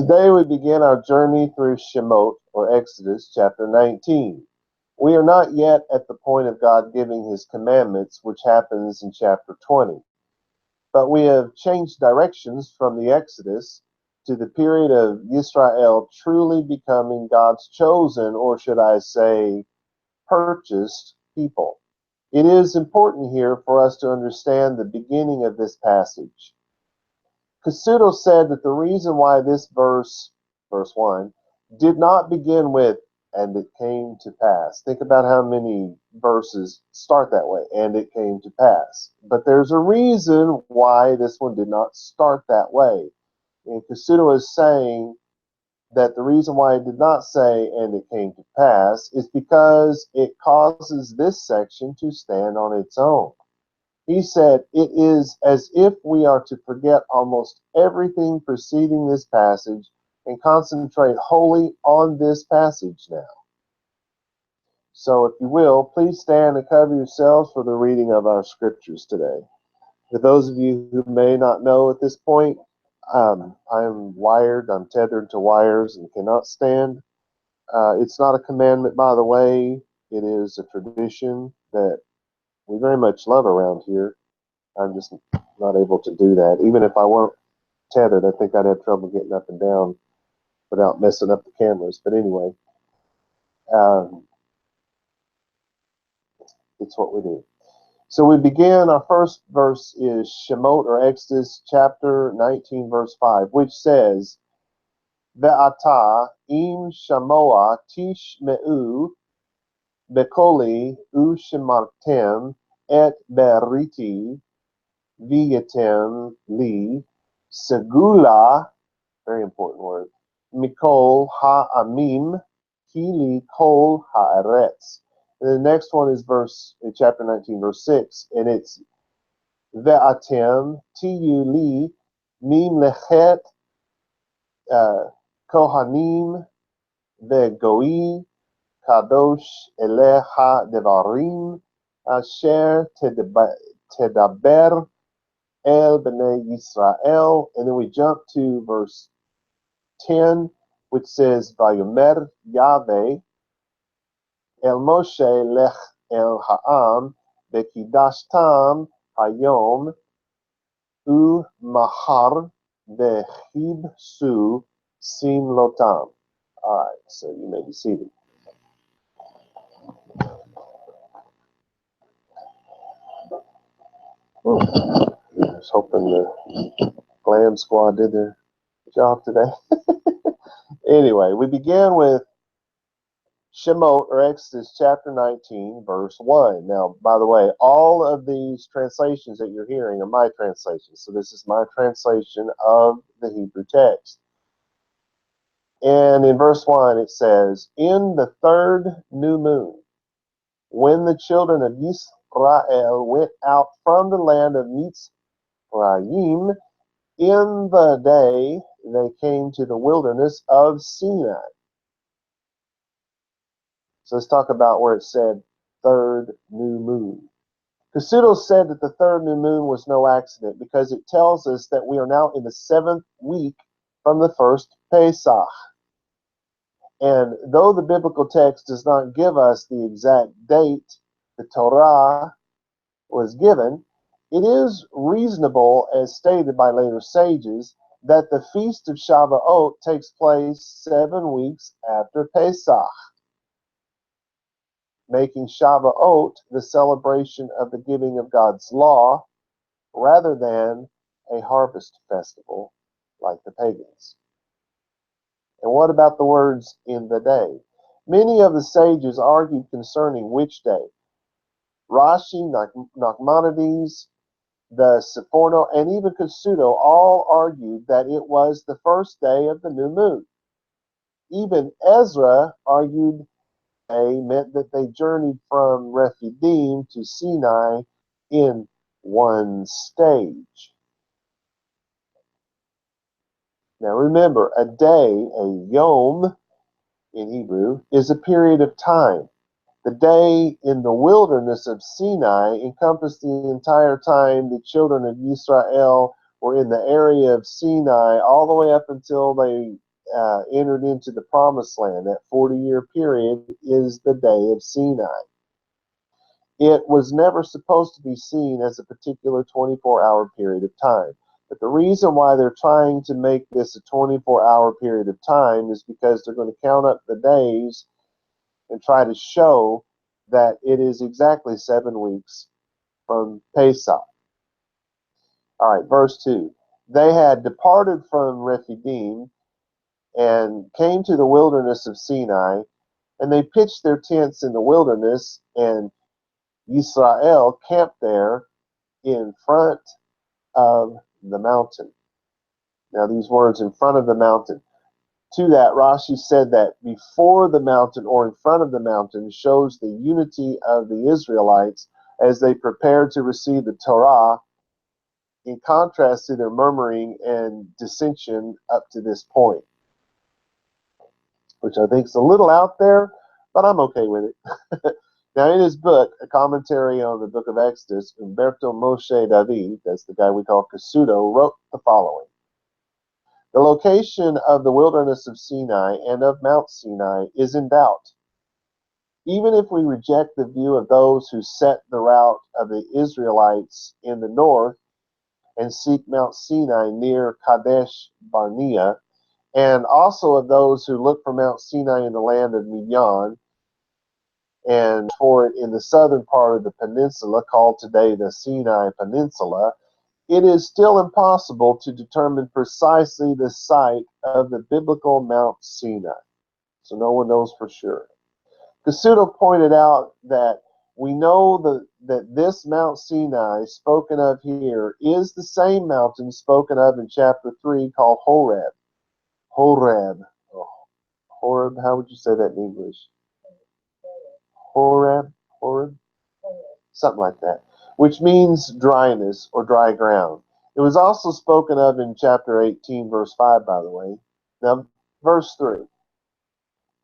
Today we begin our journey through Shemot, or Exodus, chapter 19. We are not yet at the point of God giving his commandments, which happens in chapter 20. But we have changed directions from the Exodus to the period of Israel truly becoming God's chosen, or should I say, purchased people. It is important here for us to understand the beginning of this passage. Kasuto said that the reason why this verse 1, did not begin with, and it came to pass. Think about how many verses start that way, and it came to pass. But there's a reason why this one did not start that way. And Kasuto is saying that the reason why it did not say, and it came to pass, is because it causes this section to stand on its own. He said, it is as if we are to forget almost everything preceding this passage and concentrate wholly on this passage now. So if you will, please stand and cover yourselves for the reading of our scriptures today. For those of you who may not know at this point, I'm wired, I'm tethered to wires and cannot stand. It's not a commandment, by the way. It is a tradition that we very much love around here. I'm just not able to do that. Even if I weren't tethered, I think I'd have trouble getting up and down without messing up the cameras. But anyway, it's what we do. So we begin, our first verse is Shemot, or Exodus chapter 19, verse 5, which says, Ve'ata im shamoa tishme'u bekoli ushemartem et beriti viyatem li segula, very important word, mikol ha'amim kili kol ha'aretz. And the next one is chapter 19, verse 6, and it's Ve'atem tiyu li mim lechet kohanim ve'goi kadosh eleha devarim asher tedaber el b'nei Yisrael. And then we jump to verse 10, which says, Vayomer Yahweh El Moshe lech el ha'am v'kidashtam hayom u'mahar v'chibsu simlotam. All right, so you may be seated. I was hoping the Glam Squad did their job today. Anyway, we begin with Shemot, or Exodus chapter 19, verse 1. Now, by the way, all of these translations that you're hearing are my translations. So this is my translation of the Hebrew text. And in verse 1, it says, in the third new moon, when the children of Israel went out from the land of Mitzrayim, in the day they came to the wilderness of Sinai. So let's talk about where it said third new moon. Kasuto said that the third new moon was no accident because it tells us that we are now in the 7th week from the first Pesach. And though the biblical text does not give us the exact date the Torah was given, it is reasonable, as stated by later sages, that the Feast of Shavuot takes place 7 weeks after Pesach, making Shavuot the celebration of the giving of God's law rather than a harvest festival like the pagans. And what about the words in the day? Many of the sages argued concerning which day. Rashi, Nachmanides, the Sephorno, and even Kasuto all argued that it was the first day of the new moon. Even Ezra argued meant that they journeyed from Rephidim to Sinai in one stage. Now remember, a day, a yom in Hebrew, is a period of time. The day in the wilderness of Sinai encompassed the entire time the children of Israel were in the area of Sinai, all the way up until they entered into the promised land. That 40-year period is the day of Sinai. It was never supposed to be seen as a particular 24-hour period of time. But the reason why they're trying to make this a 24-hour period of time is because they're going to count up the days and try to show that it is exactly 7 weeks from Pesach. All right, verse 2. They had departed from Rephidim and came to the wilderness of Sinai, and they pitched their tents in the wilderness, and Israel camped there in front of the mountain. Now, these words, in front of the mountain. To that, Rashi said that before the mountain or in front of the mountain shows the unity of the Israelites as they prepared to receive the Torah, in contrast to their murmuring and dissension up to this point, which I think is a little out there, but I'm okay with it. Now, in his book, a commentary on the book of Exodus, Umberto Moshe David, that's the guy we call Casuto, wrote the following. The location of the wilderness of Sinai and of Mount Sinai is in doubt. Even if we reject the view of those who set the route of the Israelites in the north and seek Mount Sinai near Kadesh Barnea, and also of those who look for Mount Sinai in the land of Midian, and for it in the southern part of the peninsula, called today the Sinai Peninsula, it is still impossible to determine precisely the site of the biblical Mount Sinai. So no one knows for sure. Casuto pointed out that we know that this Mount Sinai spoken of here is the same mountain spoken of in chapter 3 called Horeb. Horeb. Oh, Horeb, how would you say that in English? Horeb? Horeb? Something like that. Which means dryness or dry ground. It was also spoken of in chapter 18, verse 5, by the way. Now, verse 3.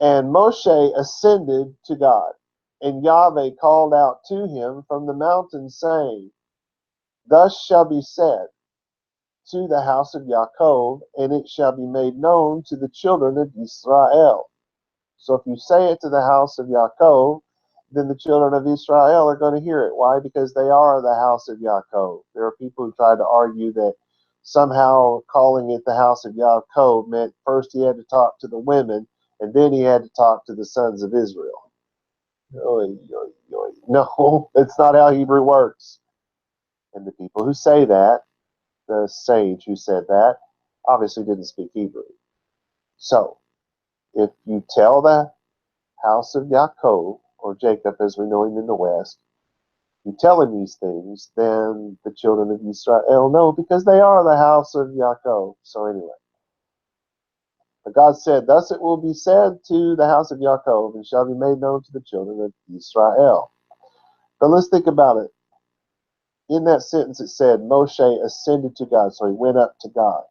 And Moshe ascended to God, and Yahweh called out to him from the mountain, saying, Thus shall be said to the house of Yaakov, and it shall be made known to the children of Israel. So if you say it to the house of Yaakov, then the children of Israel are going to hear it. Why? Because they are the house of Yaakov. There are people who try to argue that somehow calling it the house of Yaakov meant first he had to talk to the women, and then he had to talk to the sons of Israel. No, that's not how Hebrew works. And the people who say that, the sage who said that, obviously didn't speak Hebrew. So, if you tell the house of Yaakov, or Jacob as we know him in the West, you tell him these things, then the children of Israel know, because they are the house of Yaakov. So anyway, but God said, Thus it will be said to the house of Yaakov, and shall be made known to the children of Israel. But let's think about it. In that sentence it said, Moshe ascended to God, so he went up to God.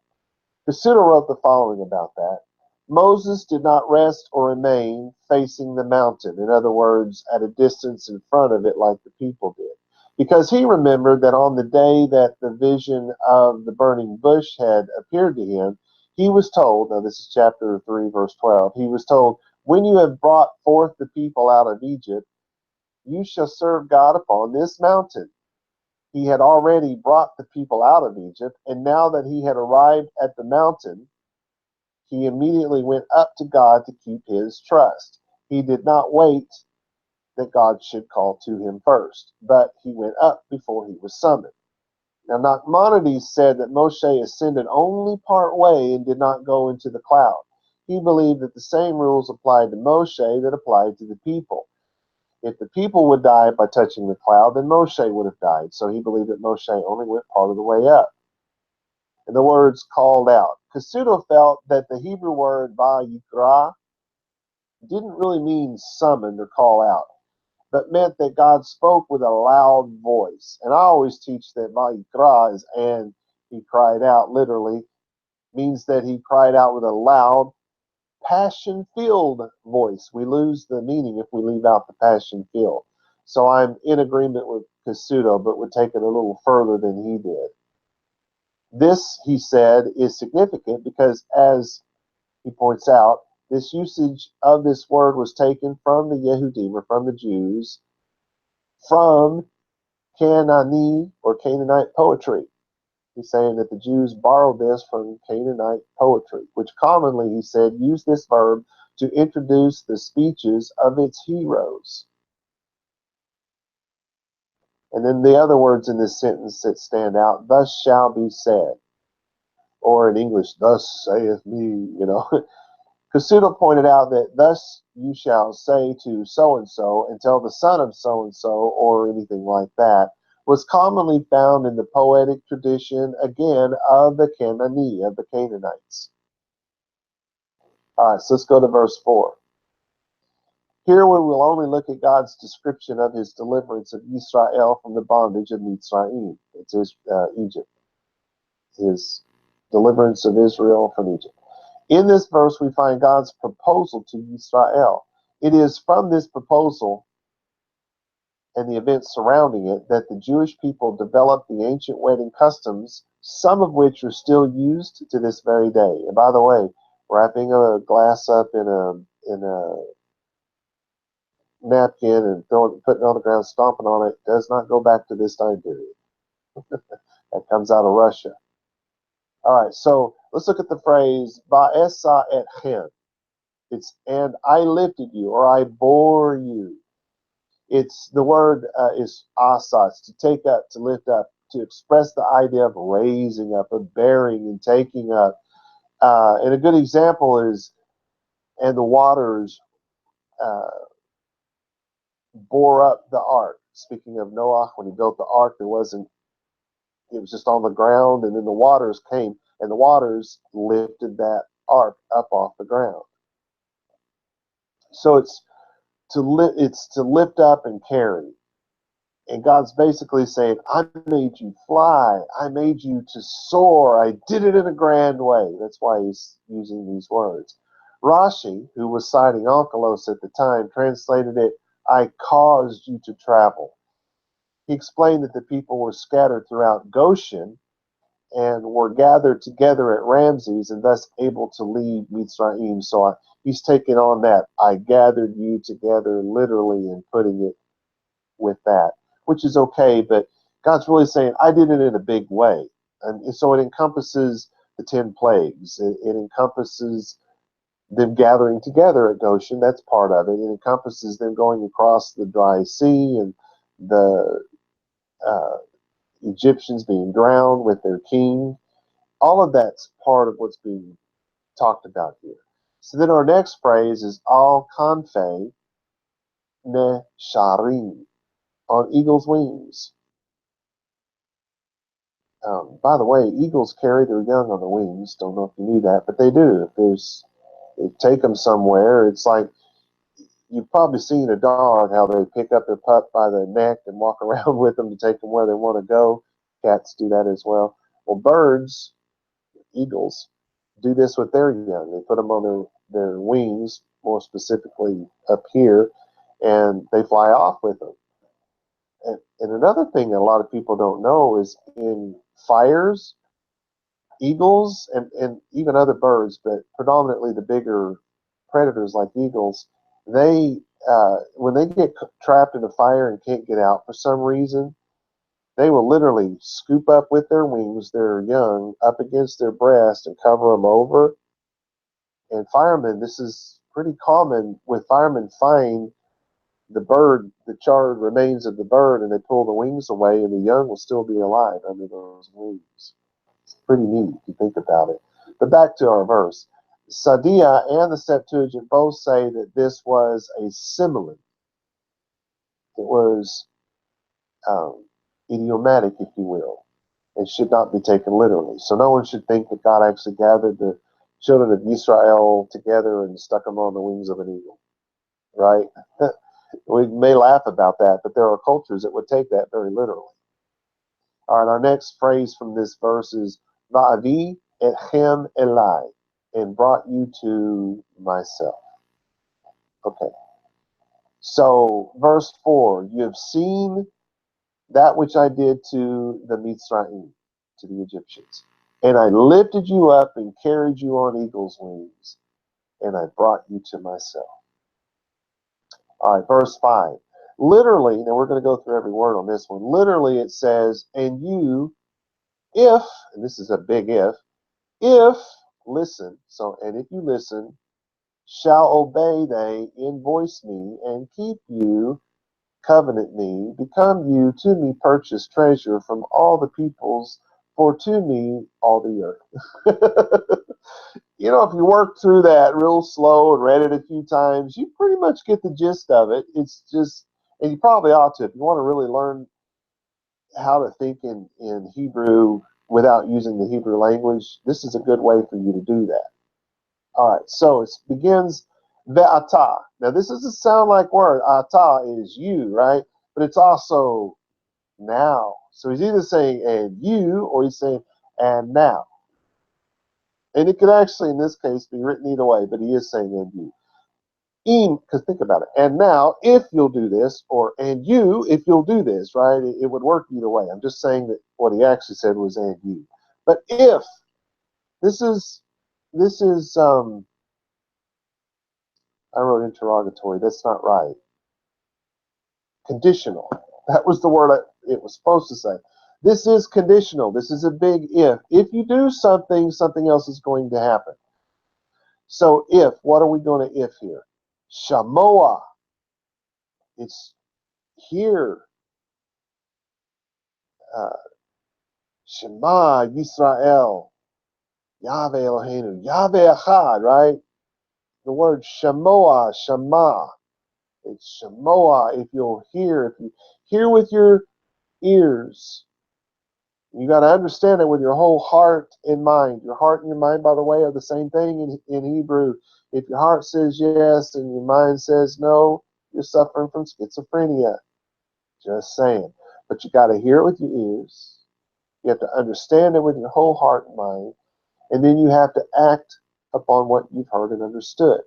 Casuto wrote the following about that. Moses did not rest or remain facing the mountain, in other words, at a distance in front of it like the people did, because he remembered that on the day that the vision of the burning bush had appeared to him, he was told, now this is chapter 3, verse 12, he was told, When you have brought forth the people out of Egypt, you shall serve God upon this mountain. He had already brought the people out of Egypt, and now that he had arrived at the mountain, he immediately went up to God to keep his trust. He did not wait that God should call to him first, but he went up before he was summoned. Now, Nachmanides said that Moshe ascended only part way and did not go into the cloud. He believed that the same rules applied to Moshe that applied to the people. If the people would die by touching the cloud, then Moshe would have died. So he believed that Moshe only went part of the way up. And the words called out. Casuto felt that the Hebrew word vayikra didn't really mean summoned or call out, but meant that God spoke with a loud voice. And I always teach that vayikra is and he cried out, literally, means that he cried out with a loud, passion-filled voice. We lose the meaning if we leave out the passion-filled. So I'm in agreement with Casuto, but would take it a little further than he did. This, he said, is significant because as he points out, this usage of this word was taken from the Yehudim, or from the Jews, from Canaanite or Canaanite poetry. He's saying that the Jews borrowed this from Canaanite poetry, which commonly, he said, used this verb to introduce the speeches of its heroes. And then the other words in this sentence that stand out, thus shall be said. Or in English, thus saith me, Kasuda pointed out that thus you shall say to so-and-so and tell the son of so-and-so or anything like that was commonly found in the poetic tradition, again, of the Canaanite, of the Canaanites. All right, so let's go to verse 4. Here we will only look at God's description of his deliverance of Israel from the bondage of Mitzrayim. It's Egypt. His deliverance of Israel from Egypt. In this verse, we find God's proposal to Israel. It is from this proposal and the events surrounding it that the Jewish people developed the ancient wedding customs, some of which are still used to this very day. And by the way, wrapping a glass up in a napkin and putting it on the ground, stomping on it, does not go back to this time period. That comes out of Russia. All right, so let's look at the phrase "Va'esa etchem." It's "and I lifted you," or "I bore you." It's the word is asa. It's to take up, to lift up, to express the idea of raising up, of bearing and taking up. And a good example is, "and the waters bore up the ark." Speaking of Noah, when he built the ark, it was just on the ground, and then the waters came, and the waters lifted that ark up off the ground. So it's to lift up and carry. And God's basically saying, I made you fly. I made you to soar. I did it in a grand way. That's why he's using these words. Rashi, who was citing Onkelos at the time, translated it, I caused you to travel. He explained that the people were scattered throughout Goshen and were gathered together at Ramses and thus able to leave Mitzrayim. So he's taking on that, I gathered you together literally, and putting it with that, which is okay, but God's really saying, I did it in a big way. And so it encompasses the 10 plagues. It encompasses them gathering together at Goshen. That's part of it. It encompasses them going across the dry sea and the Egyptians being drowned with their king. All of that's part of what's being talked about here. So then our next phrase is al kanfei nesharim, on eagle's wings. By the way, eagles carry their young on the wings. Don't know if you knew that, but they do. If take them somewhere, it's like, you've probably seen a dog, how they pick up their pup by the neck and walk around with them to take them where they want to go. Cats do that as well. Well, birds, eagles, do this with their young. They put them on their wings, more specifically up here, and they fly off with them. And another thing that a lot of people don't know is in fires, eagles and even other birds, but predominantly the bigger predators like eagles, they when they get trapped in a fire and can't get out for some reason, they will literally scoop up with their wings their young up against their breast and cover them over. And firemen, this is pretty common with firemen, find the bird, the charred remains of the bird, and they pull the wings away, and the young will still be alive under those wings. It's pretty neat if you think about it. But back to our verse. Sadia and the Septuagint both say that this was a simile. It was idiomatic, if you will. It should not be taken literally. So no one should think that God actually gathered the children of Israel together and stuck them on the wings of an eagle, right? We may laugh about that, but there are cultures that would take that very literally. All right, our next phrase from this verse is Va'avi etchem elai, and brought you to myself. Okay. So, verse 4, you have seen that which I did to the Mitzrayim, to the Egyptians. And I lifted you up and carried you on eagle's wings. and I brought you to myself. All right, verse 5. Literally, now we're going to go through every word on this one. Literally, it says, and you, if, and this is a big if, listen, so, and if you listen, shall obey they, invoice me, and keep you, covenant me, become you to me purchase treasure from all the peoples, for to me all the earth. You know, if you work through that real slow and read it a few times, you pretty much get the gist of it. It's just, and you probably ought to, if you want to really learn how to think in Hebrew without using the Hebrew language, this is a good way for you to do that. All right, so it begins ve'ata. Now, this doesn't sound like word. Ata is you, right? But it's also now. So he's either saying and you, or he's saying and now. And it could actually, in this case, be written either way, but he is saying and you. Because think about it. And now, if you'll do this, or and you, if you'll do this, right? It would work either way. I'm just saying that what he actually said was and you. But if, this is, I wrote interrogatory. That's not right. Conditional. That was the word it was supposed to say. This is conditional. This is a big if. If you do something, something else is going to happen. So if, what are we going to if here? Shamoah. It's here. Shema Yisrael. Yahweh Eloheinu. Yahweh Echad, right? The word Shamoah, Shema. It's Shamoah. If you'll hear, if you hear with your ears, you got to understand it with your whole heart and mind. Your heart and your mind, by the way, are the same thing in Hebrew. If your heart says yes and your mind says no, you're suffering from schizophrenia. Just saying. But you got to hear it with your ears. You have to understand it with your whole heart and mind. And then you have to act upon what you've heard and understood.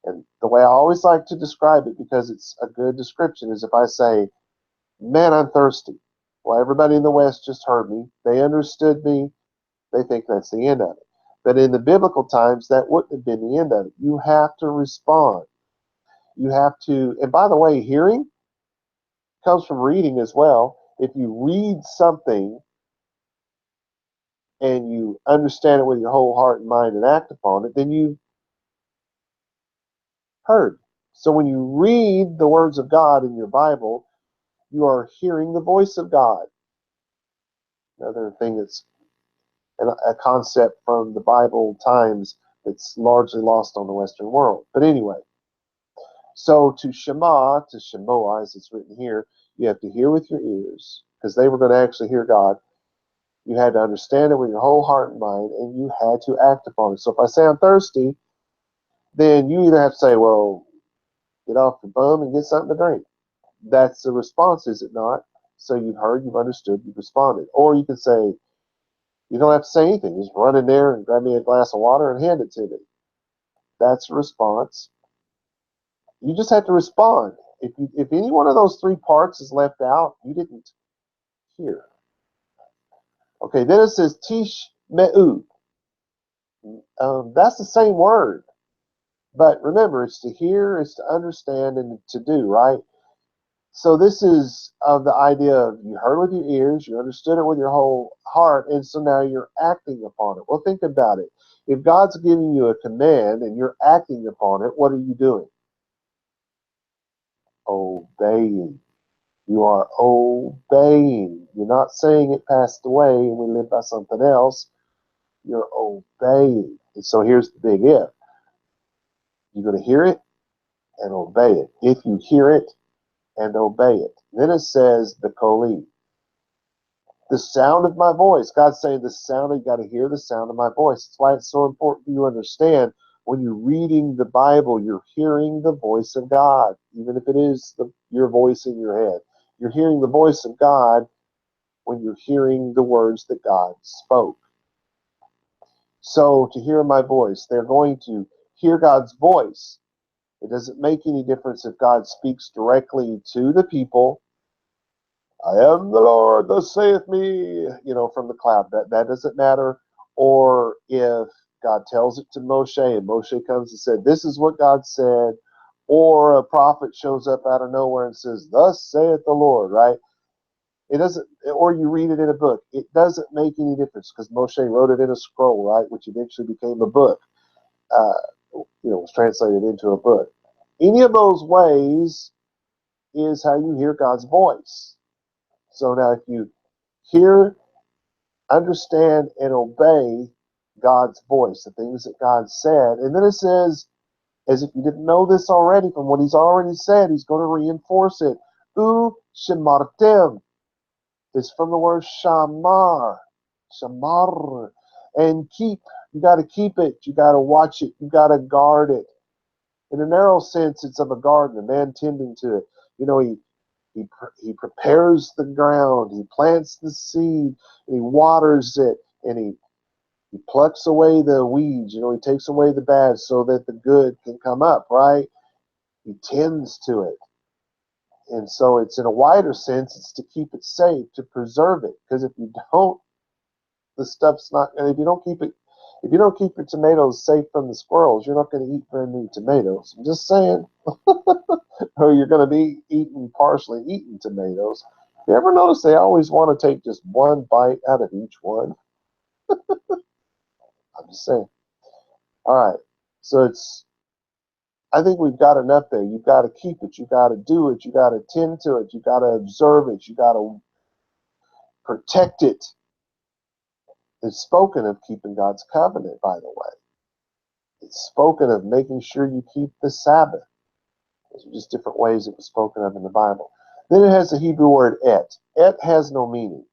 And the way I always like to describe it, because it's a good description, is if I say, man, I'm thirsty. Well, everybody in the West just heard me. They understood me. They think that's the end of it. But in the biblical times, that wouldn't have been the end of it. You have to respond. You have to, and by the way, hearing comes from reading as well. If you read something and you understand it with your whole heart and mind and act upon it, then you heard. So when you read the words of God in your Bible, you are hearing the voice of God. Another thing that's a concept from the Bible times that's largely lost on the Western world. But anyway, so to Shema, to Shemoah, as it's written here, you have to hear with your ears, because they were going to actually hear God. You had to understand it with your whole heart and mind, and you had to act upon it. So if I say I'm thirsty, then you either have to say, well, get off your bum and get something to drink. That's the response, is it not? So you've heard, you've understood, you've responded. Or you could say, you don't have to say anything. Just run in there and grab me a glass of water and hand it to me. That's a response. You just have to respond. If any one of those three parts is left out, you didn't hear. Okay, then it says tish me'u. That's the same word. But remember, it's to hear, it's to understand, and to do, right? So this is of the idea of you heard with your ears, you understood it with your whole heart, and so now you're acting upon it. Well, think about it. If God's giving you a command and you're acting upon it, what are you doing? Obeying. You are obeying. You're not saying it passed away and we live by something else. You're obeying. And so here's the big if. You're going to hear it and obey it. If you hear it and obey it. Then it says the Koli. The sound of my voice. God's saying the sound, you got to hear the sound of my voice. That's why it's so important for you to understand when you're reading the Bible, you're hearing the voice of God, even if it is your voice in your head. You're hearing the voice of God when you're hearing the words that God spoke. So to hear my voice, they're going to hear God's voice. It doesn't make any difference if God speaks directly to the people. I am the Lord, thus saith me, from the cloud. That doesn't matter. Or if God tells it to Moshe, and Moshe comes and said, this is what God said. Or a prophet shows up out of nowhere and says, thus saith the Lord, right? It doesn't, or you read it in a book. It doesn't make any difference because Moshe wrote it in a scroll, right, which eventually became a book. Was translated into a book. Any of those ways is how you hear God's voice. So now if you hear, understand, and obey God's voice, the things that God said, and then it says, as if you didn't know this already from what he's already said, he's going to reinforce it. U shemartem is from the word shamar, and keep. You got to keep it. You got to watch it. You got to guard it. In a narrow sense, it's of a garden, a man tending to it. He prepares the ground, he plants the seed, and he waters it, and he plucks away the weeds, he takes away the bad so that the good can come up, right? He tends to it. And so it's in a wider sense, it's to keep it safe, to preserve it. Because if you don't, the stuff's not, and if you don't keep your tomatoes safe from the squirrels, you're not going to eat brand new tomatoes. I'm just saying. Or you're going to be partially eaten tomatoes. You ever notice they always want to take just one bite out of each one? I'm just saying. All right. So I think we've got enough there. You've got to keep it. You've got to do it. You've got to tend to it. You've got to observe it. You've got to protect it. It's spoken of keeping God's covenant, by the way. It's spoken of making sure you keep the Sabbath. Those are just different ways it was spoken of in the Bible. Then it has the Hebrew word et. Et has no meaning.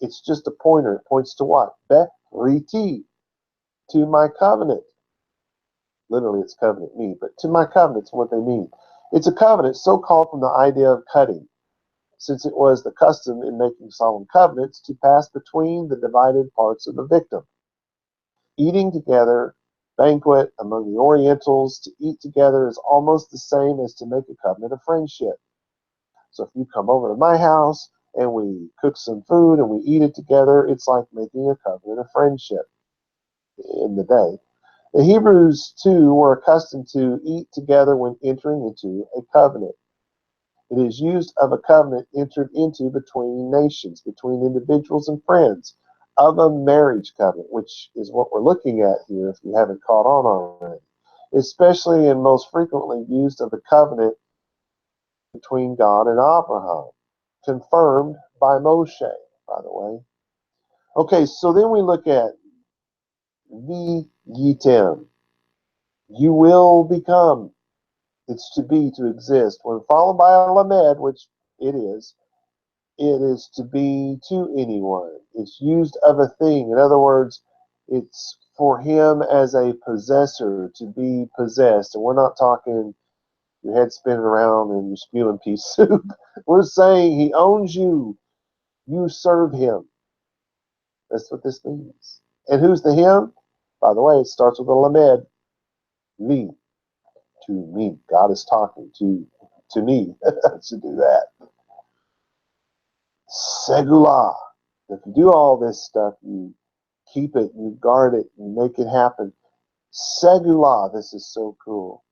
It's just a pointer. It points to what? Beriti, to my covenant. Literally, it's covenant me, but to my covenant is what they mean. It's a covenant so called from the idea of cutting, since it was the custom in making solemn covenants to pass between the divided parts of the victim. Eating together, banquet among the Orientals, to eat together is almost the same as to make a covenant of friendship. So if you come over to my house and we cook some food and we eat it together, it's like making a covenant of friendship in the day. The Hebrews, too, were accustomed to eat together when entering into a covenant. It is used of a covenant entered into between nations, between individuals and friends, of a marriage covenant, which is what we're looking at here if you haven't caught on already, especially and most frequently used of the covenant between God and Abraham, confirmed by Moshe, by the way. Okay, so then we look at V'yitem. You will become. It's to be, to exist. When followed by a lamed, which it is to be to anyone. It's used of a thing. In other words, it's for him as a possessor, to be possessed. And we're not talking your head spinning around and you're spewing pea soup. We're saying he owns you. You serve him. That's what this means. And who's the him? By the way, it starts with a lamed. Me. To me. God is talking to me. To do that. Segula. If you do all this stuff, you keep it, you guard it, you make it happen. Segula. This is so cool.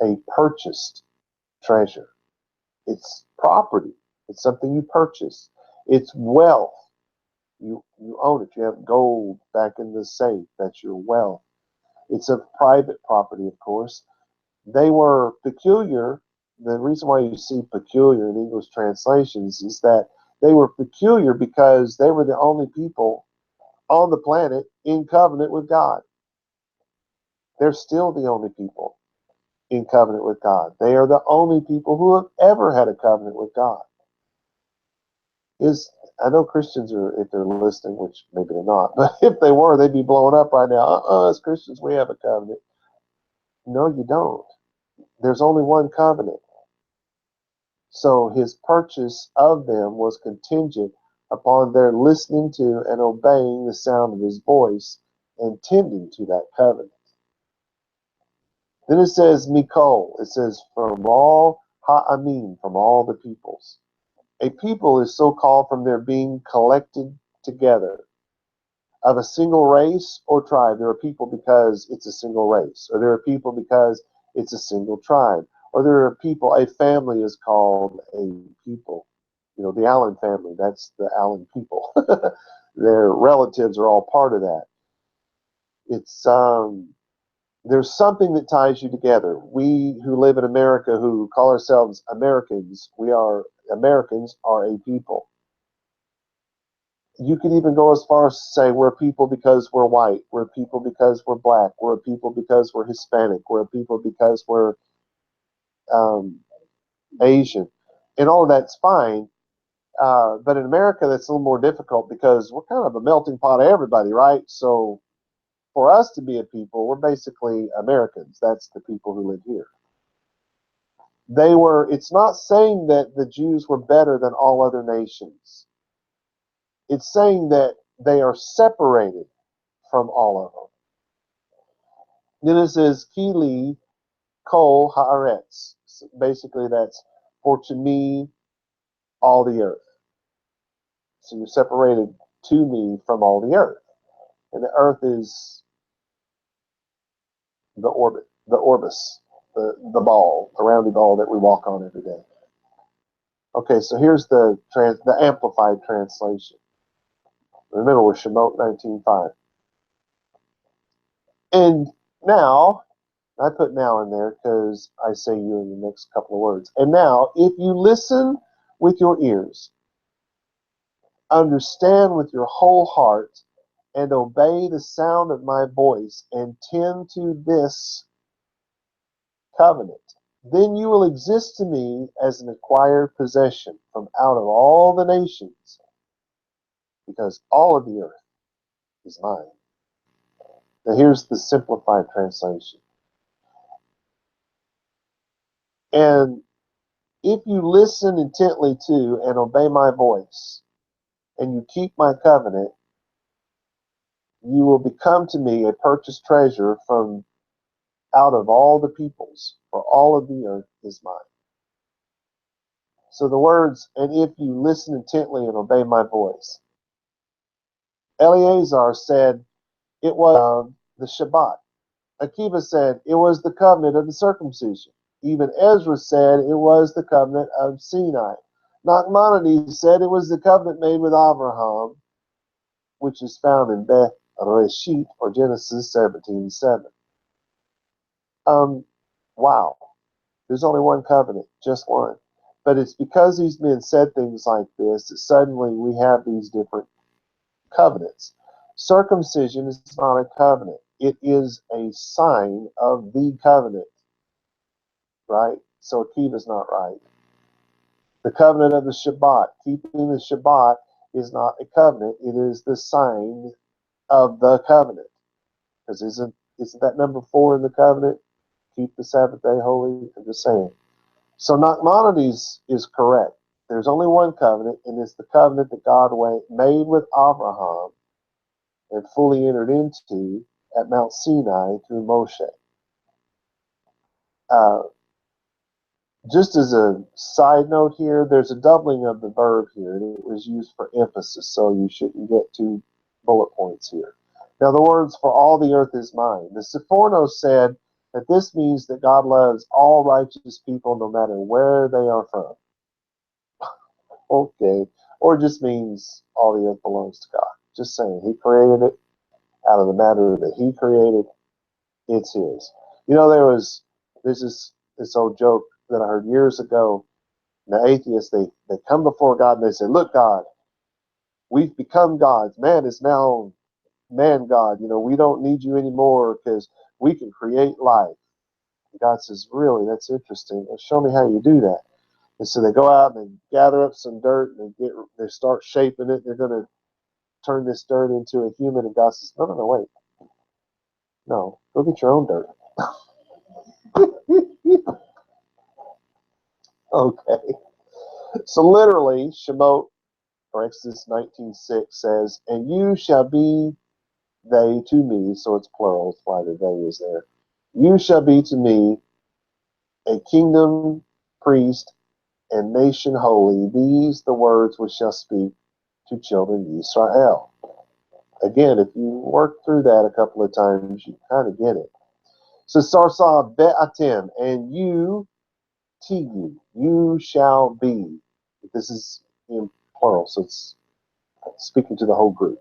A purchased treasure. It's property. It's something you purchase. It's wealth. You own it. You have gold back in the safe. That's your wealth. It's of private property, of course. They were peculiar. The reason why you see peculiar in English translations is that they were peculiar because they were the only people on the planet in covenant with God. They're still the only people in covenant with God. They are the only people who have ever had a covenant with God. I know Christians are, if they're listening, which maybe they're not, but if they were, they'd be blowing up right now. As Christians, we have a covenant. No, you don't. There's only one covenant. So his purchase of them was contingent upon their listening to and obeying the sound of his voice and tending to that covenant. Then it says Mikol. It says from all ha'amim, from all the peoples. A people is so called from their being collected together. of a single race or tribe. There are people because it's a single race, or there are people because it's a single tribe, or there are people, a family is called a people. You know, the Allen family, that's the Allen people. Their relatives are all part of that. It's there's something that ties you together. We who live in America, who call ourselves Americans, Americans are a people. You could even go as far as to say we're a people because we're white, we're a people because we're black, we're a people because we're Hispanic, we're a people because we're um, Asian, and all of that's fine. But in America, that's a little more difficult because we're kind of a melting pot of everybody, right? So for us to be a people, we're basically Americans. That's the people who live here. It's not saying that the Jews were better than all other nations. It's saying that they are separated from all of them. Then it says, Kili kol haaretz. So basically, that's for to me all the earth. So you're separated to me from all the earth. And the earth is the orbit, the orbis, the ball, the roundy ball that we walk on every day. Okay, so here's the amplified translation. Remember, we're Shemot 19:5. And now, I put now in there because I say you in the next couple of words. And now, if you listen with your ears, understand with your whole heart, and obey the sound of my voice, and tend to this covenant, then you will exist to me as an acquired possession from out of all the nations, because all of the earth is mine. Now here's the simplified translation. And if you listen intently to and obey my voice, and you keep my covenant, you will become to me a purchased treasure from out of all the peoples, for all of the earth is mine. So the words, and if you listen intently and obey my voice. Eleazar said it was the Shabbat. Akiva said it was the covenant of the circumcision. Even Ezra said it was the covenant of Sinai. Nachmanides said it was the covenant made with Abraham, which is found in Beth Reshit, or Genesis 17:7. Wow. There's only one covenant, just one. But it's because these men said things like this that suddenly we have these different covenants. Circumcision is not a covenant. It is a sign of the covenant, right? So Akiva's not right. The covenant of the Shabbat, keeping the Shabbat, is not a covenant. It is the sign of the covenant. Because isn't that number 4 in the covenant? Keep the Sabbath day holy. I'm just saying. So Nachmanides is correct. There's only one covenant, and it's the covenant that God made with Abraham and fully entered into at Mount Sinai through Moshe. Just as a side note here, there's a doubling of the verb here, and it was used for emphasis, so you shouldn't get 2 bullet points here. Now, the words, for all the earth is mine. The Sephonos said that this means that God loves all righteous people no matter where they are from. Okay. Or it just means all the earth belongs to God. Just saying, he created it out of the matter that he created. It's his. You know, there's this old joke that I heard years ago. The atheists, they come before God and they say, look, God, we've become gods. Man is now man God. You know, we don't need you anymore because we can create life. And God says, really? That's interesting. Well, show me how you do that. And so they go out and they gather up some dirt and they start shaping it. They're going to turn this dirt into a human. And God says, no, wait. No, go get your own dirt. Okay. So literally, Shemot, or Exodus 19:6 says, and you shall be they to me. So it's plural. That's why the they is there. You shall be to me a kingdom, priest, and nation holy. These the words which shall speak to children of Israel. Again, if you work through that a couple of times, you kind of get it. So Sarsa be'atim, and you, tigu, you shall be. This is in plural, so it's speaking to the whole group.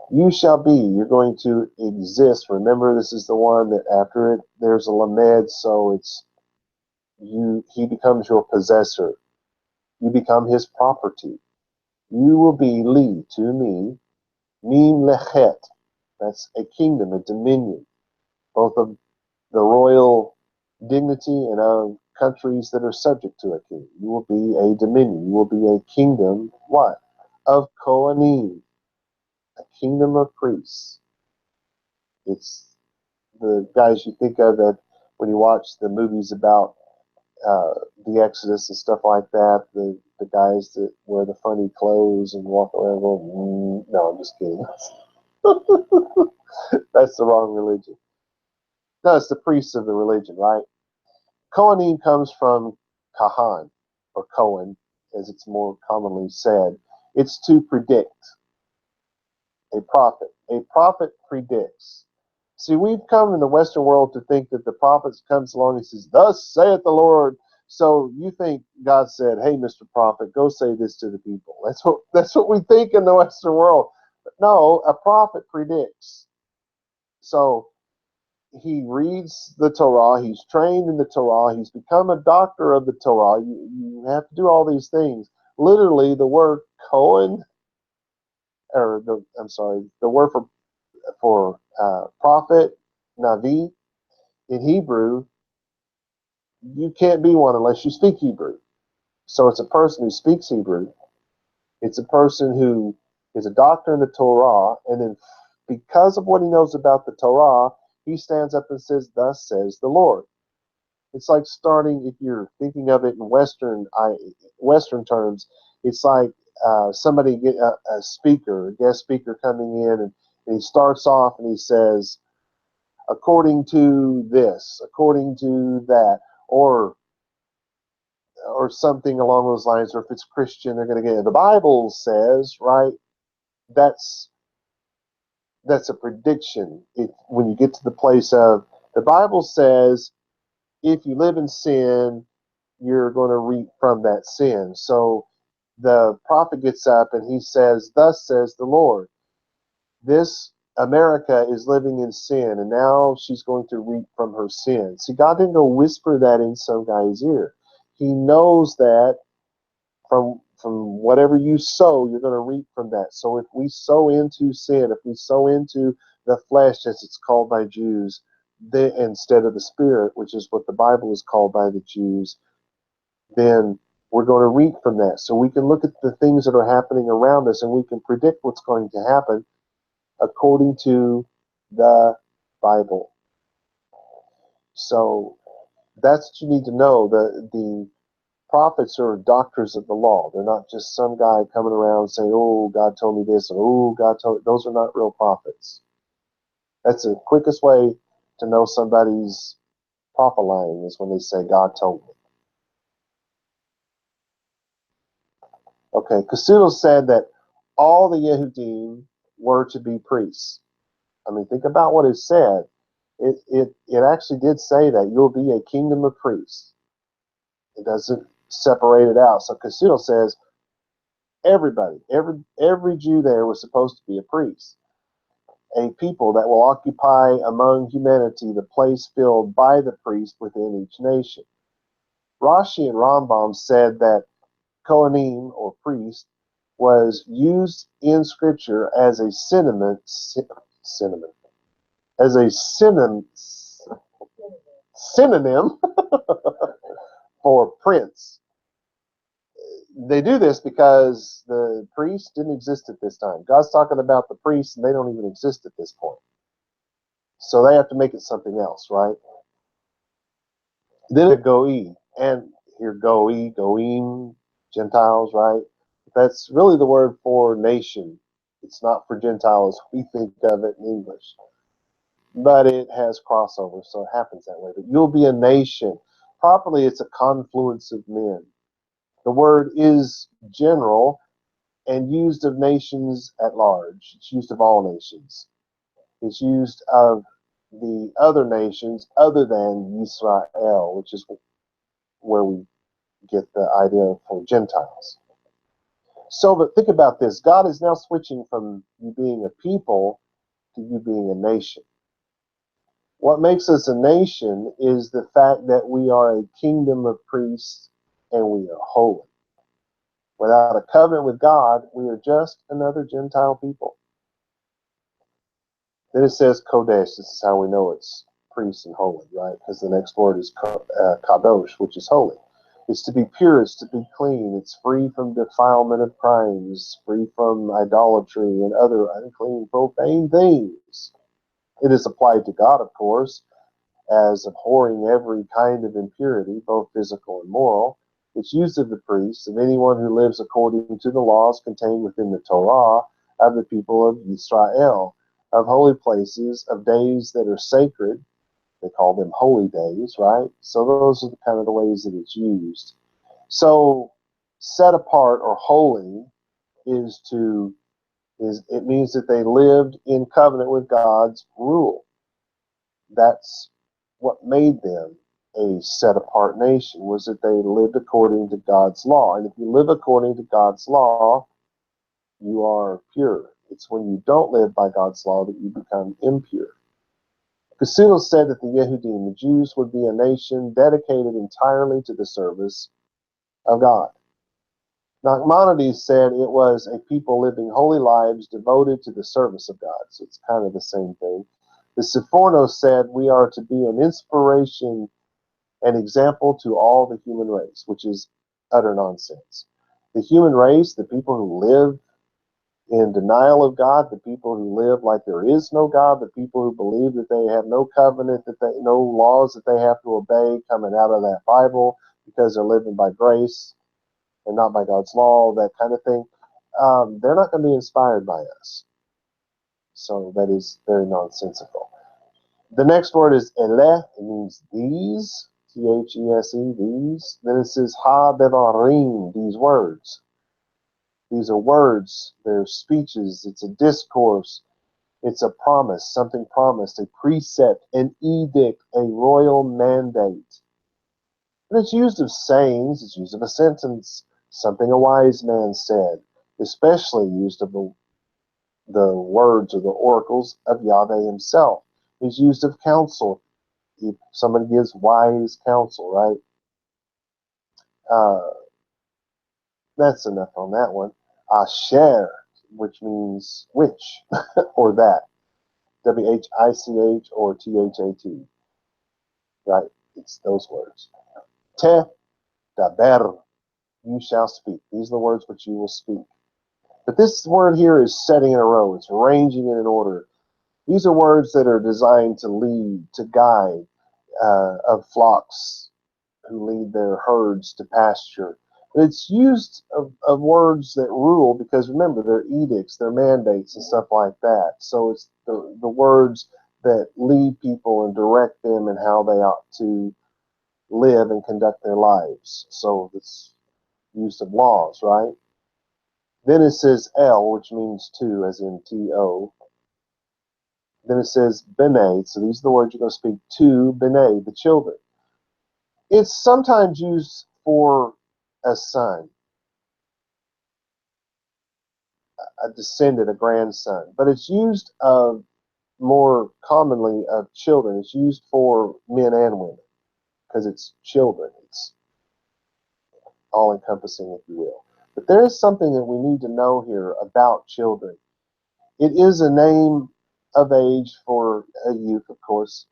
You shall be. You're going to exist. Remember, this is the one that after it, there's a lamed, so it's you. He becomes your possessor. You become his property. You will be li to me, mim lechet. That's a kingdom, a dominion, both of the royal dignity and of countries that are subject to a king. You will be a dominion. You will be a kingdom. What? Of Kohanim, a kingdom of priests. It's the guys you think of that when you watch the movies about the Exodus and stuff like that, the guys that wear the funny clothes and walk around going, no, I'm just kidding. That's the wrong religion. No, it's the priests of the religion, right? Kohanim comes from Kahan, or Cohen, as it's more commonly said. It's to predict. A prophet. A prophet predicts. See, we've come in the Western world to think that the prophet comes along and says, "Thus saith the Lord." So you think God said, "Hey, Mr. Prophet, go say this to the people." That's what we think in the Western world. But no, a prophet predicts. So he reads the Torah. He's trained in the Torah. He's become a doctor of the Torah. You have to do all these things. Literally, the word Cohen, or the word for prophet, Navi, in Hebrew, you can't be one unless you speak Hebrew. So it's a person who speaks Hebrew. It's a person who is a doctor in the Torah, and then because of what he knows about the Torah, he stands up and says, "Thus says the Lord." It's like starting, if you're thinking of it in Western terms, it's like somebody get a speaker, a guest speaker coming in, and he starts off and he says, "According to this, according to that," or something along those lines. Or if it's Christian, they're going to get it. The Bible says, right? That's a prediction. When you get to the place of the Bible says, if you live in sin, you're going to reap from that sin. So the prophet gets up and he says, "Thus says the Lord." This America is living in sin, and now she's going to reap from her sin. See, God didn't go whisper that in some guy's ear. He knows that from whatever you sow, you're going to reap from that. So if we sow into sin, if we sow into the flesh, as it's called by Jews, instead of the spirit, which is what the Bible is called by the Jews, then we're going to reap from that. So we can look at the things that are happening around us and we can predict what's going to happen according to the Bible. So that's what you need to know. The prophets are doctors of the law. They're not just some guy coming around saying, "Oh, God told me this," or "Oh, God told me." Those are not real prophets. That's the quickest way to know somebody's prophesying is when they say, "God told me." Okay, Kasuto said that all the Yehudim were to be priests. I mean, think about what it said. It actually did say that you'll be a kingdom of priests. It doesn't separate it out. So Kasuto says everybody, every Jew there was supposed to be a priest, a people that will occupy among humanity the place filled by the priest within each nation. Rashi and Rambam said that Kohanim, or priest, was used in Scripture as a synonym for prince. They do this because the priest didn't exist at this time. God's talking about the priests, and they don't even exist at this point. So they have to make it something else, right? Then a go'i, and here go'i, go'im, Gentiles, right? That's really the word for nation. It's not for Gentiles. We think of it in English, but it has crossover, so it happens that way. But you'll be a nation. Properly, it's a confluence of men. The word is general, and used of nations at large. It's used of all nations. It's used of the other nations other than Israel, which is where we get the idea for Gentiles. So, but think about this. God is now switching from you being a people to you being a nation. What makes us a nation is the fact that we are a kingdom of priests and we are holy. Without a covenant with God, we are just another Gentile people. Then it says Kodesh. This is how we know it's priest and holy, right? Because the next word is Kadosh, which is holy. It's to be pure, it's to be clean, it's free from defilement of crimes, free from idolatry and other unclean, profane things. It is applied to God, of course, as abhorring every kind of impurity, both physical and moral. It's used of the priests, of anyone who lives according to the laws contained within the Torah, of the people of Israel, of holy places, of days that are sacred. They call them holy days, right? So those are the kind of the ways that it's used. So set apart or holy it means that they lived in covenant with God's rule. That's what made them a set apart nation, was that they lived according to God's law. And if you live according to God's law, you are pure. It's when you don't live by God's law that you become impure. Kasuno said that the Yehudim, the Jews, would be a nation dedicated entirely to the service of God. Nachmanides said it was a people living holy lives devoted to the service of God. So it's kind of the same thing. The Sephono said we are to be an inspiration, an example to all the human race, which is utter nonsense. The human race, the people who live in denial of God, the people who live like there is no God, the people who believe that they have no covenant, no laws that they have to obey coming out of that Bible because they're living by grace and not by God's law, that kind of thing. They're not going to be inspired by us. So that is very nonsensical. The next word is eleh. It means these, These. These. Then it says ha devarim, these words. These are words, they're speeches, it's a discourse, it's a promise, something promised, a precept, an edict, a royal mandate. And it's used of sayings, it's used of a sentence, something a wise man said, especially used of the words or the oracles of Yahweh himself. It's used of counsel. If somebody gives wise counsel, right? That's enough on that one. Asher, which means which, or that. W-H-I-C-H or T-H-A-T. Right? It's those words. Te daber, you shall speak. These are the words which you will speak. But this word here is setting in a row. It's arranging in an order. These are words that are designed to lead, to guide, of flocks who lead their herds to pasture. But it's used of words that rule because remember, they're edicts, they're mandates and stuff like that. So it's the words that lead people and direct them in how they ought to live and conduct their lives. So it's use of laws, right? Then it says El, which means two, as in T-O. Then it says Bene, so these are the words you're going to speak to Bene, the children. It's sometimes used for a son, a descendant, a grandson, but it's used of more commonly of children. It's used for men and women because it's children. It's all encompassing, if you will. But there is something that we need to know here about children. It is a name of age for a youth, of course,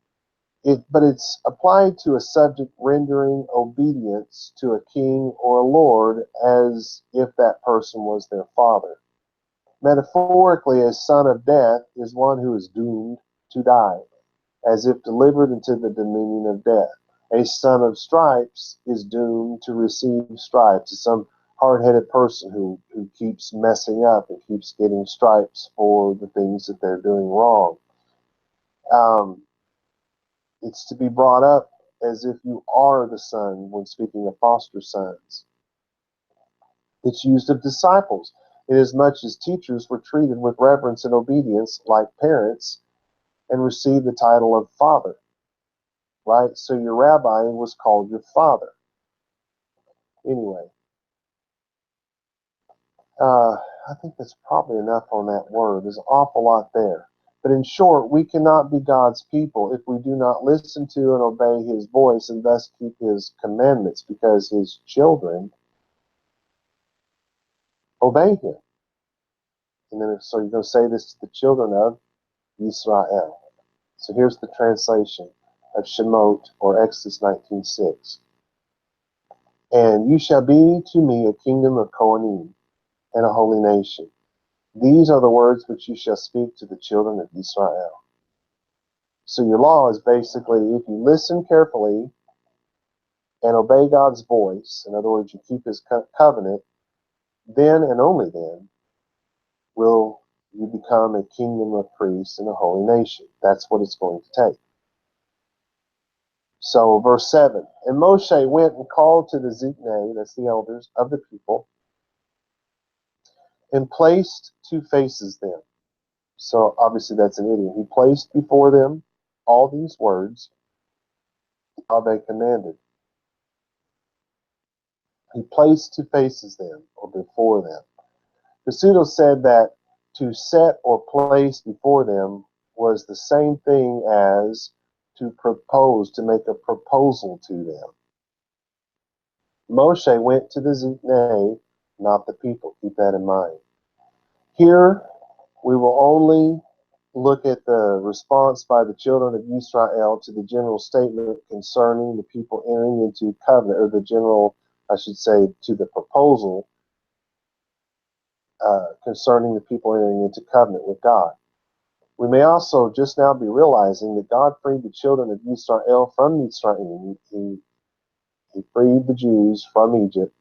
but it's applied to a subject rendering obedience to a king or a lord as if that person was their father. Metaphorically, a son of death is one who is doomed to die, as if delivered into the dominion of death. A son of stripes is doomed to receive stripes. It's some hard-headed person who keeps messing up and keeps getting stripes for the things that they're doing wrong. It's to be brought up as if you are the son when speaking of foster sons. It's used of disciples. inasmuch as teachers were treated with reverence and obedience like parents and received the title of father, right? So your rabbi was called your father. Anyway, I think that's probably enough on that word. There's an awful lot there. But in short, we cannot be God's people if we do not listen to and obey his voice and thus keep his commandments, because his children obey him. And then, so you're going to say this to the children of Israel. So here's the translation of Shemot, or Exodus 19:6. And you shall be to me a kingdom of Kohanim and a holy nation. These are the words which you shall speak to the children of Israel. So your law is basically, if you listen carefully and obey God's voice, in other words, you keep his covenant, then and only then will you become a kingdom of priests and a holy nation. That's what it's going to take. So verse 7, and Moshe went and called to the Ziknei, that's the elders of the people, and placed to faces them. So obviously that's an idiom. He placed before them all these words Yahweh commanded. He placed to faces them, or before them. Pseudo said that to set or place before them was the same thing as to propose, to make a proposal to them. Moshe went to the Ziknei, not the people. Keep that in mind. Here, we will only look at the response by the children of Israel to the general statement concerning the people entering into covenant, or the general, I should say, to the proposal concerning the people entering into covenant with God. We may also just now be realizing that God freed the children of Israel from Mitzrayim. He freed the Jews from Egypt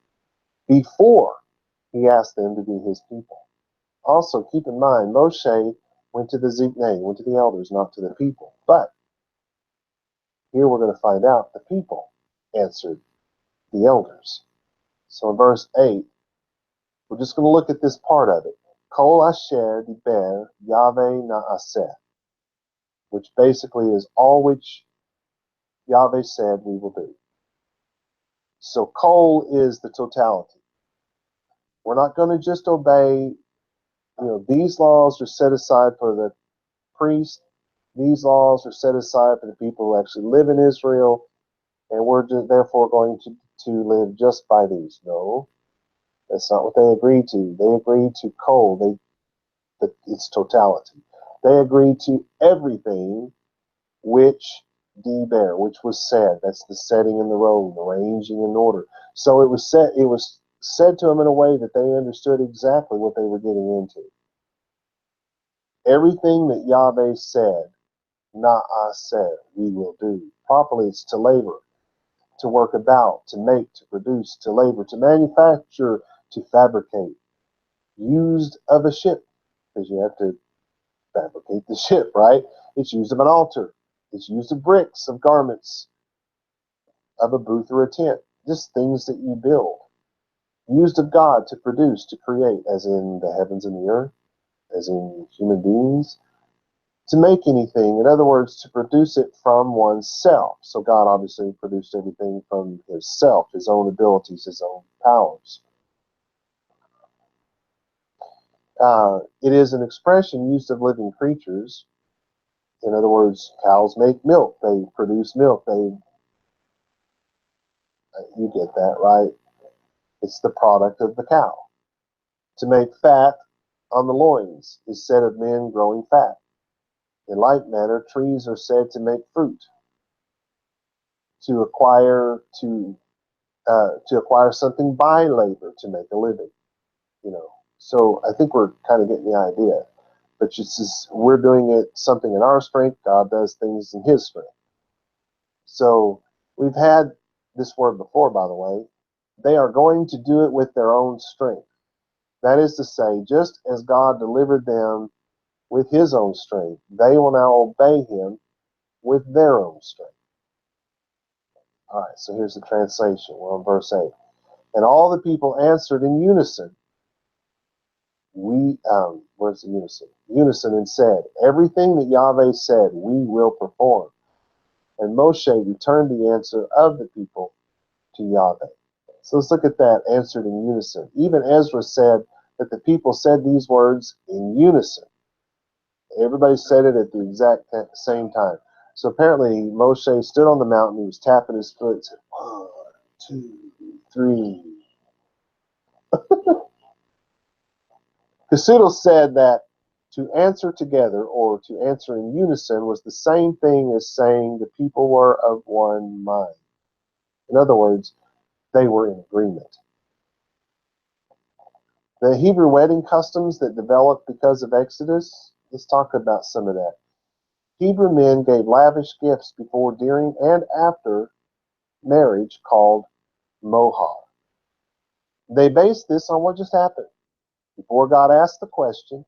before he asked them to be his people. Also, keep in mind, Moshe went to the Ziknei, went to the elders, not to the people. But here we're going to find out the people answered the elders. So in verse 8, we're just going to look at this part of it. Kol asher diber Yahweh na'aseh, which basically is all which Yahweh said we will do. So kol is the totality. We're not going to just obey, these laws are set aside for the priest. These laws are set aside for the people who actually live in Israel, and we're therefore going to live just by these. No, that's not what they agreed to. They agreed to kol, its totality. They agreed to everything which diber, which was said. That's the setting in the row, the arranging in order. So it was said to them in a way that they understood exactly what they were getting into. Everything that Yahweh said, na'aseh, we will do. Properly, it's to labor, to work about, to make, to produce, to labor, to manufacture, to fabricate. Used of a ship, because you have to fabricate the ship, right? It's used of an altar. It's used of bricks, of garments, of a booth or a tent. Just things that you build. Used of God to produce, to create, as in the heavens and the earth, as in human beings. To make anything, in other words, to produce it from oneself. So God obviously produced everything from himself, his own abilities, his own powers. It is an expression used of living creatures. In other words, cows make milk. They produce milk. You get that, right? It's the product of the cow. To make fat on the loins is said of men growing fat. In like manner, trees are said to make fruit. To acquire something by labor, to make a living. So I think we're kind of getting the idea. But we're doing something in our strength. God does things in his strength. So we've had this word before, by the way. They are going to do it with their own strength. That is to say, just as God delivered them with his own strength, they will now obey him with their own strength. All right, so here's the translation. We're on verse 8. And all the people answered in unison, where's the unison? Unison, and said, everything that Yahweh said, we will perform. And Moshe returned the answer of the people to Yahweh. So let's look at that, answered in unison. Even Ezra said that the people said these words in unison. Everybody said it at the exact same time. So apparently Moshe stood on the mountain, he was tapping his foot, and said, 1, 2, 3. Kasuto said that to answer together or to answer in unison was the same thing as saying the people were of one mind. In other words, they were in agreement. The Hebrew wedding customs that developed because of Exodus, let's talk about some of that. Hebrew men gave lavish gifts before, during, and after marriage called mohar. They based this on what just happened. Before God asked the question,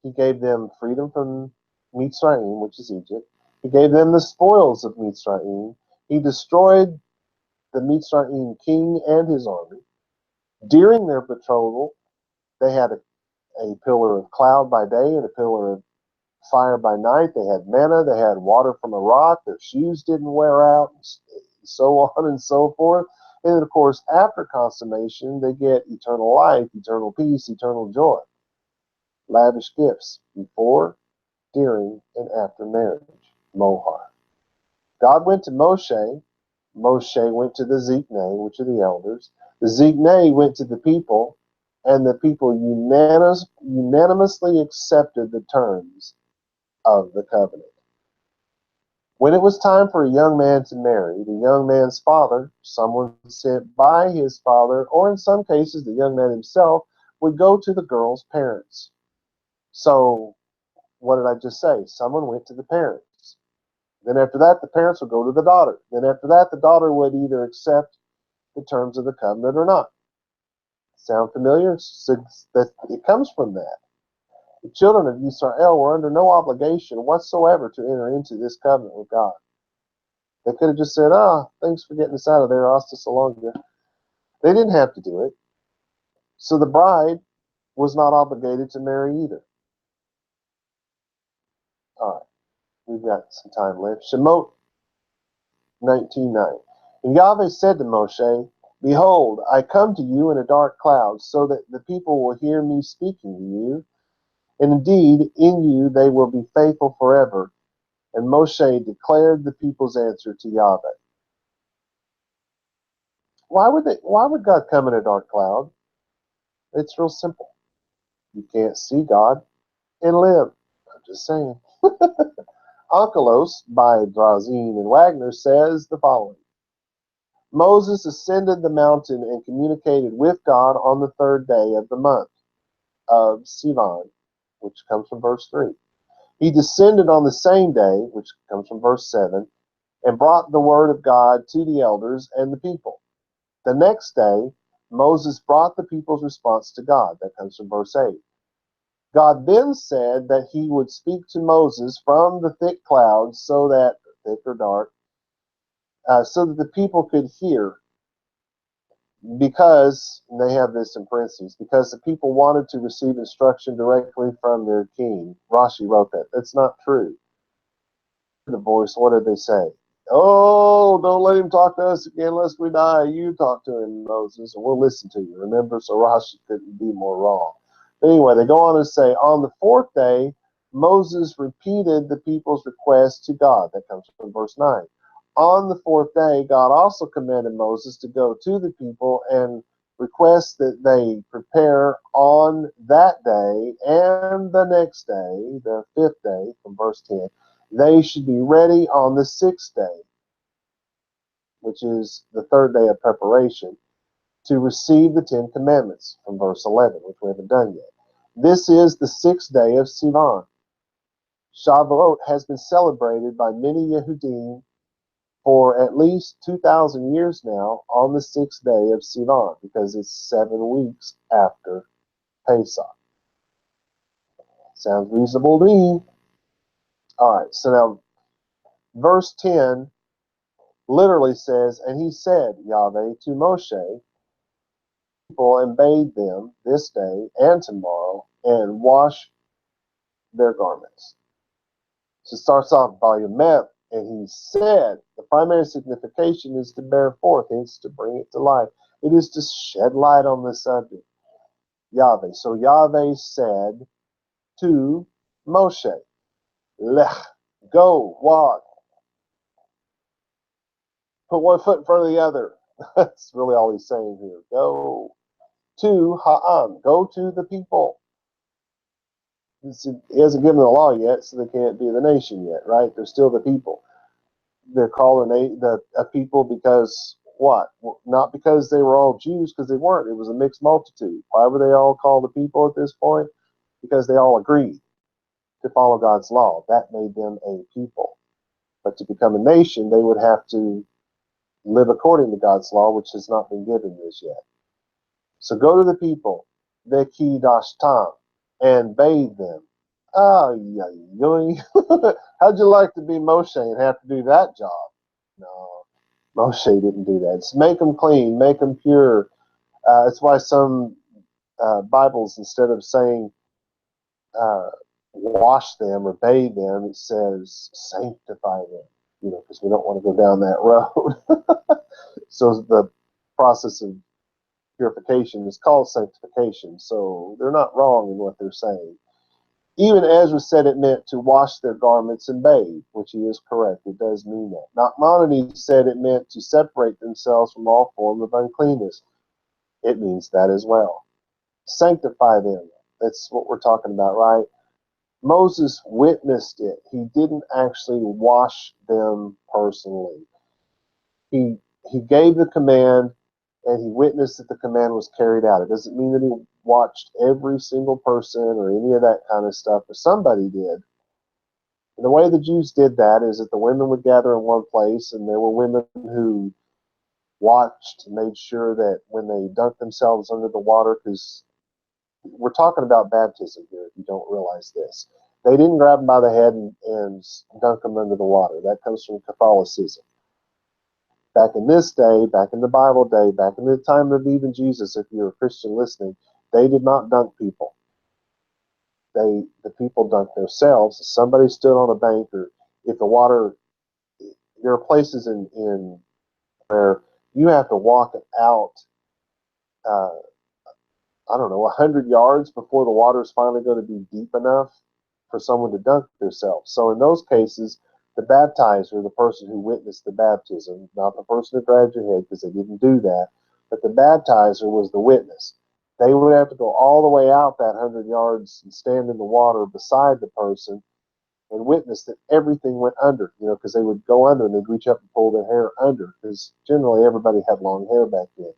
he gave them freedom from Mitzrayim, which is Egypt. He gave them the spoils of Mitzrayim. He destroyed the Mitzrayim king and his army. During their betrothal, they had a pillar of cloud by day and a pillar of fire by night. They had manna. They had water from a rock. Their shoes didn't wear out, and so on and so forth. And of course, after consummation, they get eternal life, eternal peace, eternal joy. Lavish gifts before, during, and after marriage. Mohar. God went to Moshe. Moshe went to the Ziknei, which are the elders. The Ziknei went to the people, and the people unanimously accepted the terms of the covenant. When it was time for a young man to marry, the young man's father, someone sent by his father, or in some cases the young man himself, would go to the girl's parents. So, what did I just say? Someone went to the parents. Then after that, the parents would go to the daughter. Then after that, the daughter would either accept the terms of the covenant or not. Sound familiar? It comes from that. The children of Israel were under no obligation whatsoever to enter into this covenant with God. They could have just said, thanks for getting us out of there, hasta so long. They didn't have to do it. So the bride was not obligated to marry either. All right, we've got some time left. Shemot 19:9. And Yahweh said to Moshe, behold, I come to you in a dark cloud, so that the people will hear me speaking to you. And indeed, in you they will be faithful forever. And Moshe declared the people's answer to Yahweh. Why would God come in a dark cloud? It's real simple. You can't see God and live. I'm just saying. Onkelos by Drazin and Wagner says the following. Moses ascended the mountain and communicated with God on the 3rd day of the month of Sivan, which comes from verse 3. He descended on the same day, which comes from verse 7, and brought the word of God to the elders and the people. The next day, Moses brought the people's response to God. That comes from verse 8. God then said that he would speak to Moses from the thick clouds, so that, thick or dark, so that the people could hear, because, and they have this in parentheses, because the people wanted to receive instruction directly from their king. Rashi wrote that. That's not true. The voice, what did they say? Oh, don't let him talk to us again lest we die. You talk to him, Moses, and we'll listen to you. Remember, so Rashi couldn't be more wrong. But anyway, they go on to say, on the 4th day, Moses repeated the people's request to God. That comes from verse 9. On the 4th day, God also commanded Moses to go to the people and request that they prepare on that day and the next day, the 5th day, from verse 10. They should be ready on the 6th day, which is the 3rd day of preparation, to receive the 10 commandments, from verse 11, which we haven't done yet. This is the 6th day of Sivan. Shavuot has been celebrated by many Yehudim for at least 2,000 years now on the 6th day of Sivan, because it's 7 weeks after Pesach. Sounds reasonable to me. All right, so now verse 10 literally says, and he said, Yahweh, to Moshe, people and bathe them this day and tomorrow and wash their garments. So it starts off volume mem, and he said the primary signification is to bear forth, hence to bring it to life. It is to shed light on the subject. Yahweh. So Yahweh said to Moshe, Lech, go, walk, put one foot in front of the other. That's really all he's saying here. Go to Ha'am, go to the people. He hasn't given the law yet, so they can't be the nation yet, right? They're still the people. They're called a people because what? Well, not because they were all Jews, because they weren't. It was a mixed multitude. Why were they all called the people at this point? Because they all agreed to follow God's law. That made them a people. But to become a nation, they would have to live according to God's law, which has not been given as yet. So go to the people, Veki Dashtam, and bathe them. Oh, yeah. How'd you like to be Moshe and have to do that job? No, Moshe didn't do that. It's make them clean, make them pure. That's why some Bibles, instead of saying uh, wash them or bathe them, it says sanctify them, because we don't want to go down that road. So the process of purification is called sanctification. So they're not wrong in what they're saying. Even Ezra said it meant to wash their garments and bathe, which he is correct. It does mean that. Nachmanides said it meant to separate themselves from all form of uncleanness. It means that as well. Sanctify them. That's what we're talking about, right? Moses witnessed it. He didn't actually wash them personally. He gave the command, and he witnessed that the command was carried out. It doesn't mean that he watched every single person or any of that kind of stuff, but somebody did. And the way the Jews did that is that the women would gather in one place, and there were women who watched and made sure that when they dunked themselves under the water, because we're talking about baptism here, if you don't realize this. They didn't grab them by the head and dunk them under the water. That comes from Catholicism. Back in this day, back in the Bible day, back in the time of even Jesus, if you're a Christian listening, they did not dunk people. The people dunked themselves. Somebody stood on a bank, or if the water, there are places in where you have to walk out, uh, I don't know, 100 yards before the water is finally going to be deep enough for someone to dunk themselves. So in those cases, the baptizer, the person who witnessed the baptism, not the person who grabbed your head, because they didn't do that, but the baptizer was the witness. They would have to go all the way out that 100 yards and stand in the water beside the person and witness that everything went under, because they would go under and they'd reach up and pull their hair under, because generally everybody had long hair back then.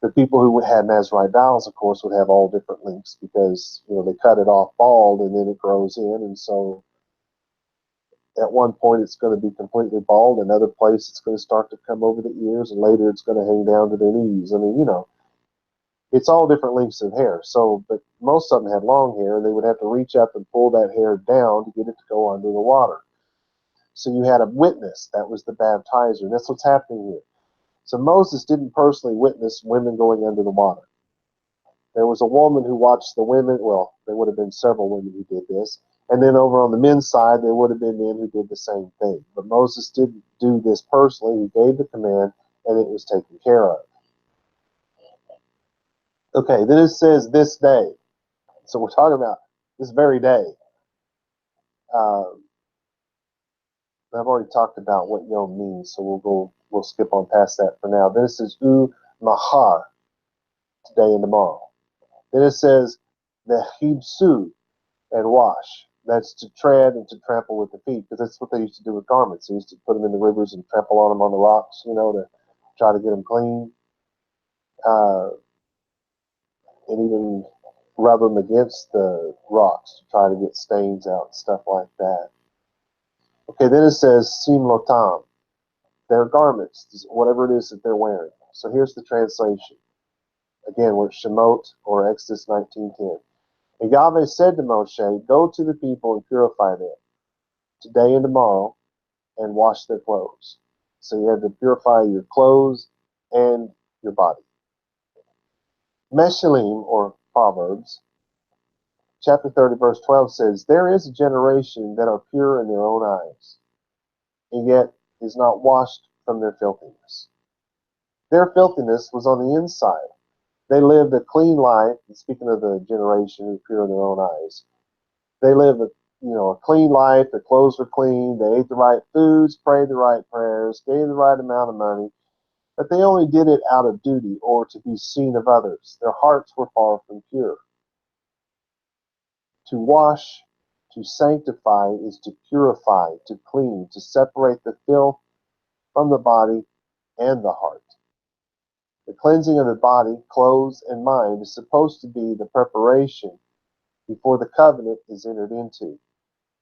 The people who had Nazarite vows, of course, would have all different lengths because, they cut it off bald and then it grows in. And so at one point it's going to be completely bald. Another place it's going to start to come over the ears, and later it's going to hang down to their knees. I mean, it's all different lengths of hair. So, but most of them had long hair, and they would have to reach up and pull that hair down to get it to go under the water. So you had a witness. That was the baptizer. And that's what's happening here. So Moses didn't personally witness women going under the water. There was a woman who watched the women. Well, there would have been several women who did this. And then over on the men's side, there would have been men who did the same thing. But Moses didn't do this personally. He gave the command, and it was taken care of. Okay, then it says this day. So we're talking about this very day. I've already talked about what Yom means, so we'll skip on past that for now. Then it says Mahar, today and tomorrow. Then it says the Hibsu, and wash. That's to tread and to trample with the feet, because that's what they used to do with garments. They used to put them in the rivers and trample on them on the rocks, to try to get them clean, uh, and even rub them against the rocks to try to get stains out and stuff like that. Okay, then it says simlotam, their garments, whatever it is that they're wearing. So here's the translation. Again, we're Shemot or Exodus 19:10. And Yahweh said to Moshe, go to the people and purify them today and tomorrow, and wash their clothes. So you had to purify your clothes and your body. Meshalim, or Proverbs, chapter 30, verse 12 says, "There is a generation that are pure in their own eyes, and yet is not washed from their filthiness." Their filthiness was on the inside. They lived a clean life. And speaking of the generation who are pure in their own eyes, they lived a clean life. Their clothes were clean. They ate the right foods, prayed the right prayers, gave the right amount of money. But they only did it out of duty or to be seen of others. Their hearts were far from pure. To wash, to sanctify is to purify, to clean, to separate the filth from the body and the heart. The cleansing of the body, clothes, and mind is supposed to be the preparation before the covenant is entered into.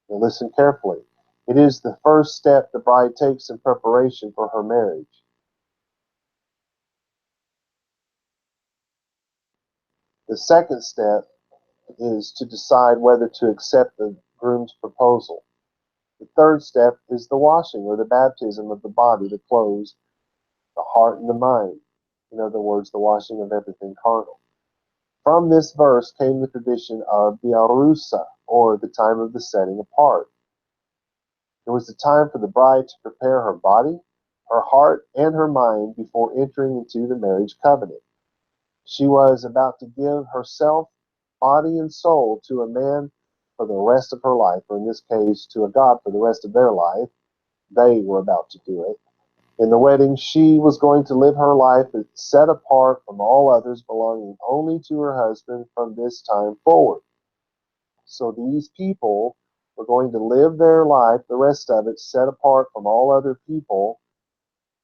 Now listen carefully. It is the first step the bride takes in preparation for her marriage. The second step is to decide whether to accept the groom's proposal. The third step is the washing or the baptism of the body, the clothes, the heart, and the mind. In other words, the washing of everything carnal. From this verse came the tradition of the Arusa, or the time of the setting apart. It was the time for the bride to prepare her body, her heart, and her mind before entering into the marriage covenant. She was about to give herself, body and soul, to a man for the rest of her life, or in this case, to a God for the rest of their life. They were about to do it. In the wedding, she was going to live her life set apart from all others, belonging only to her husband from this time forward. So these people were going to live their life, the rest of it, set apart from all other people,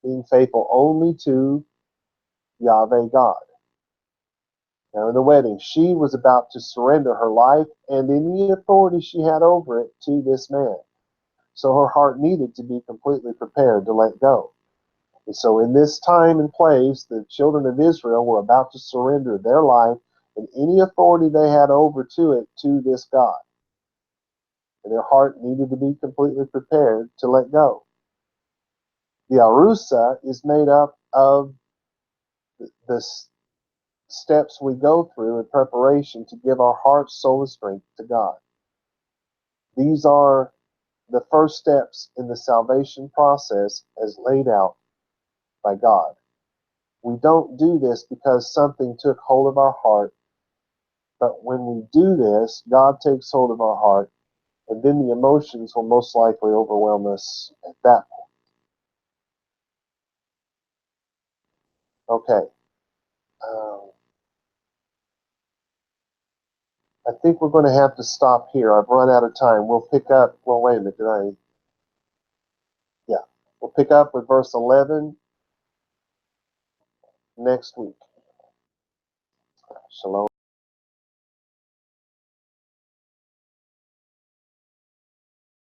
being faithful only to Yahweh God. Now, in the wedding, she was about to surrender her life and any authority she had over it to this man. So her heart needed to be completely prepared to let go. And so in this time and place, the children of Israel were about to surrender their life and any authority they had over to it to this God. And their heart needed to be completely prepared to let go. The Arusa is made up of the steps we go through in preparation to give our heart, soul, and strength to God. These are the first steps in the salvation process as laid out by God. We don't do this because something took hold of our heart, but when we do this, God takes hold of our heart, and then the emotions will most likely overwhelm us at that point. Okay. Um, I think we're going to have to stop here. I've run out of time. We'll pick up. Well, wait a minute. Yeah. We'll pick up with verse 11 next week. Shalom.